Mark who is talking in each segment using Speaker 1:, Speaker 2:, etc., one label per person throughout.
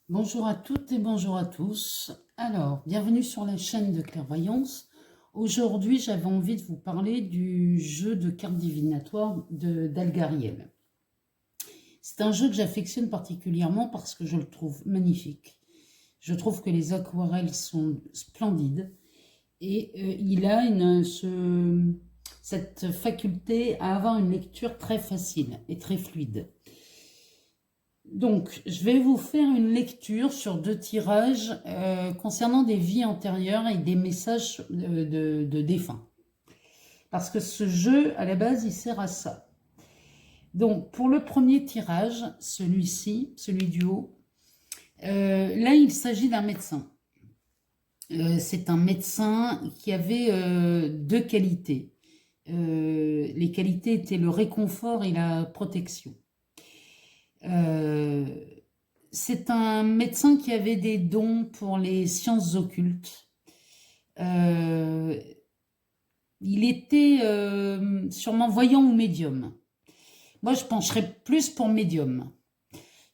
Speaker 1: Bonjour à toutes et bonjour à tous. Alors, bienvenue sur la chaîne de clairvoyance. Aujourd'hui, j'avais envie de vous parler du jeu de cartes divinatoires d'Algariel. C'est un jeu que j'affectionne particulièrement parce que je le trouve magnifique. Je trouve que les aquarelles sont splendides et il a cette faculté à avoir une lecture très facile et très fluide. Donc, je vais vous faire une lecture sur deux tirages concernant des vies antérieures et des messages de défunts. Parce que ce jeu, à la base, il sert à ça. Donc, pour le premier tirage, celui-ci, celui du haut, là, il s'agit d'un médecin. C'est un médecin qui avait deux qualités. Les qualités étaient le réconfort et la protection. Euh, C'est un médecin qui avait des dons pour les sciences occultes. Euh, il était sûrement voyant ou médium. Moi, je pencherais plus pour médium.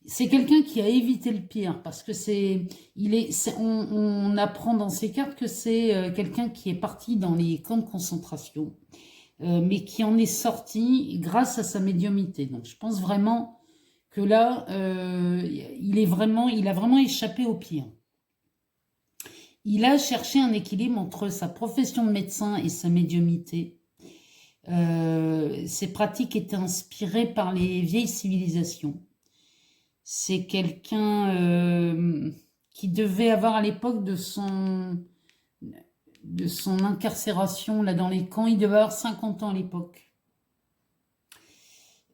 Speaker 1: C'est quelqu'un qui a évité le pire parce que on apprend dans ses cartes que c'est quelqu'un qui est parti dans les camps de concentration, mais qui en est sorti grâce à sa médiumité. Donc, je pense vraiment que là, il a vraiment échappé au pire. Il a cherché un équilibre entre sa profession de médecin et sa médiumité. Ses pratiques étaient inspirées par les vieilles civilisations. C'est quelqu'un qui devait avoir à l'époque de son incarcération là dans les camps, il devait avoir 50 ans à l'époque.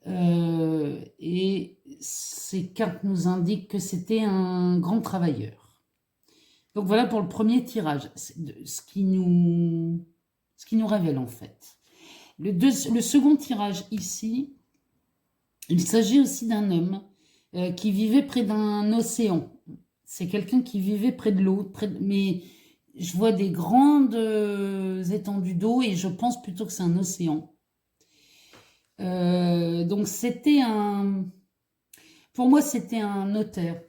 Speaker 1: Et ces cartes nous indiquent que c'était un grand travailleur. Donc voilà pour le premier tirage, ce qui nous révèle en fait. Le second tirage ici, il s'agit aussi d'un homme qui vivait près d'un océan. C'est quelqu'un qui vivait près de l'eau, mais je vois des grandes étendues d'eau et je pense plutôt que c'est un océan. Donc pour moi c'était un notaire.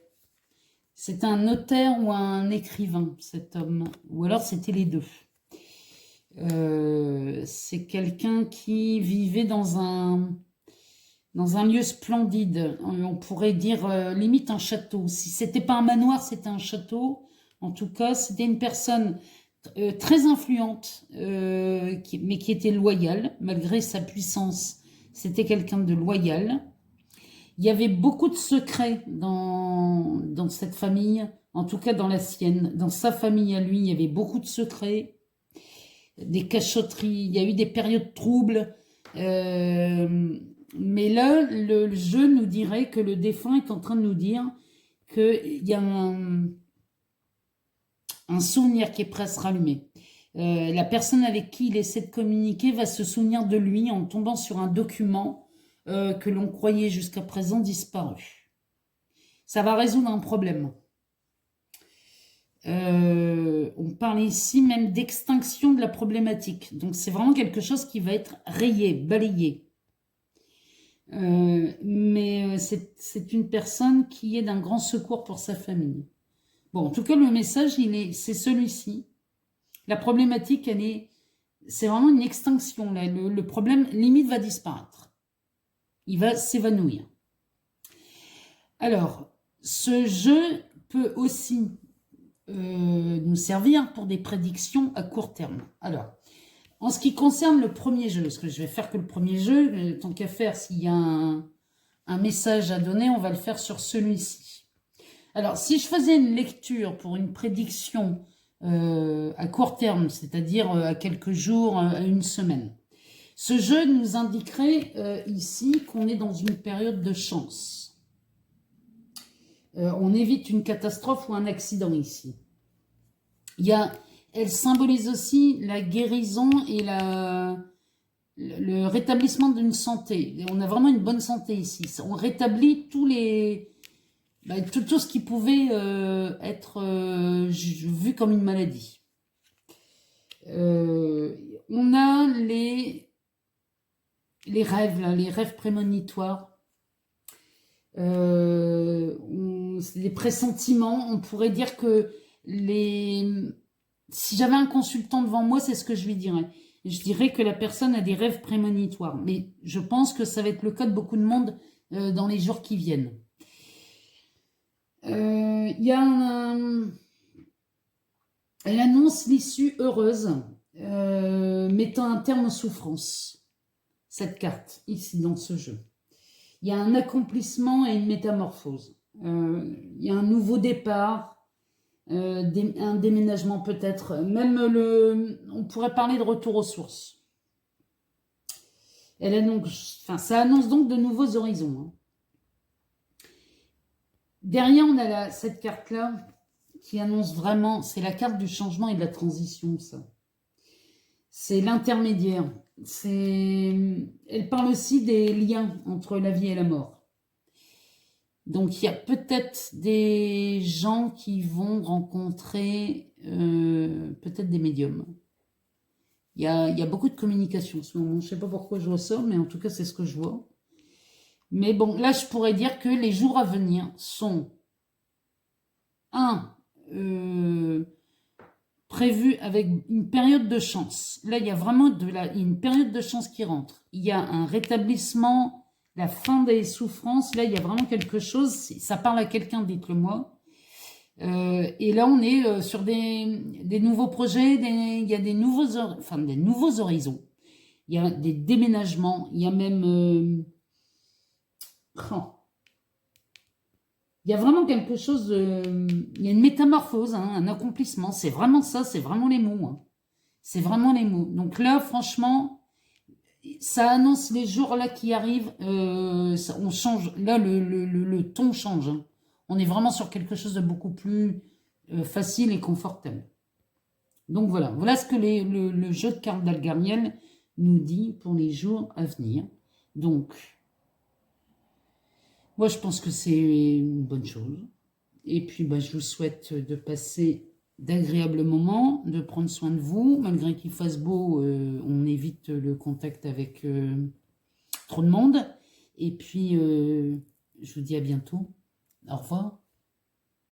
Speaker 1: C'était un notaire ou un écrivain, cet homme, ou alors c'était les deux. C'est quelqu'un qui vivait dans un lieu splendide. On pourrait dire limite un château. Si c'était pas un manoir, c'était un château. En tout cas, c'était une personne très influente, mais qui était loyale, malgré sa puissance. C'était quelqu'un de loyal. Il y avait beaucoup de secrets dans cette famille, en tout cas dans la sienne. Dans sa famille à lui, il y avait beaucoup de secrets, des cachotteries, il y a eu des périodes troubles. Mais là, le jeu nous dirait que le défunt est en train de nous dire qu'il y a un souvenir qui est prêt à se rallumer. La personne avec qui il essaie de communiquer va se souvenir de lui en tombant sur un document que l'on croyait jusqu'à présent disparu. Ça va résoudre un problème. On parle ici même d'extinction de la problématique. Donc c'est vraiment quelque chose qui va être rayé, balayé. Mais c'est une personne qui est d'un grand secours pour sa famille. Bon, en tout cas, le message, c'est celui-ci. La problématique, c'est vraiment une extinction. Là. Le problème, limite, va disparaître. Il va s'évanouir. Alors, ce jeu peut aussi nous servir pour des prédictions à court terme. Alors, en ce qui concerne le premier jeu, parce que je vais faire que le premier jeu, tant qu'à faire, s'il y a un message à donner, on va le faire sur celui-ci. Alors, si je faisais une lecture pour une prédiction à court terme, c'est-à-dire à quelques jours, à une semaine, ce jeu nous indiquerait ici qu'on est dans une période de chance. On évite une catastrophe ou un accident ici. Elle symbolise aussi la guérison et le rétablissement d'une santé. On a vraiment une bonne santé ici. On rétablit tout ce qui pouvait être vu comme une maladie. On a les rêves, là, les rêves prémonitoires. C'est des pressentiments. On pourrait dire que si j'avais un consultant devant moi, c'est ce que je lui dirais. Je dirais que la personne a des rêves prémonitoires. Mais je pense que ça va être le cas de beaucoup de monde dans les jours qui viennent. Il y a Elle annonce l'issue heureuse, mettant un terme aux souffrances. Cette carte, ici, dans ce jeu. Il y a un accomplissement et une métamorphose. Il y a un nouveau départ, un déménagement peut-être. Même on pourrait parler de retour aux sources. Ça annonce donc de nouveaux horizons. Hein. Derrière, on a cette carte-là qui annonce vraiment, c'est la carte du changement et de la transition, ça. C'est l'intermédiaire. Elle parle aussi des liens entre la vie et la mort. Donc, il y a peut-être des gens qui vont rencontrer peut-être des médiums. Il y a beaucoup de communication en ce moment. Je ne sais pas pourquoi je ressors, mais en tout cas, c'est ce que je vois. Mais bon, là, je pourrais dire que les jours à venir sont prévus avec une période de chance. Là, il y a vraiment une période de chance qui rentre. Il y a un rétablissement, la fin des souffrances. Là, il y a vraiment quelque chose. Ça parle à quelqu'un, dites-le moi. Et là, on est sur des nouveaux projets. Il y a des nouveaux horizons. Il y a des déménagements. Il y a même... Il y a vraiment quelque chose, il y a une métamorphose, hein, un accomplissement. C'est vraiment ça, c'est vraiment les mots. Hein. C'est vraiment les mots. Donc là, franchement, ça annonce les jours là qui arrivent. On change. Là, le ton change. Hein. On est vraiment sur quelque chose de beaucoup plus facile et confortable. Donc voilà. Voilà ce que le jeu de cartes d'Algariel nous dit pour les jours à venir. Donc... moi, je pense que c'est une bonne chose. Et puis, je vous souhaite de passer d'agréables moments, de prendre soin de vous. Malgré qu'il fasse beau, on évite le contact avec trop de monde. Et puis, je vous dis à bientôt. Au revoir.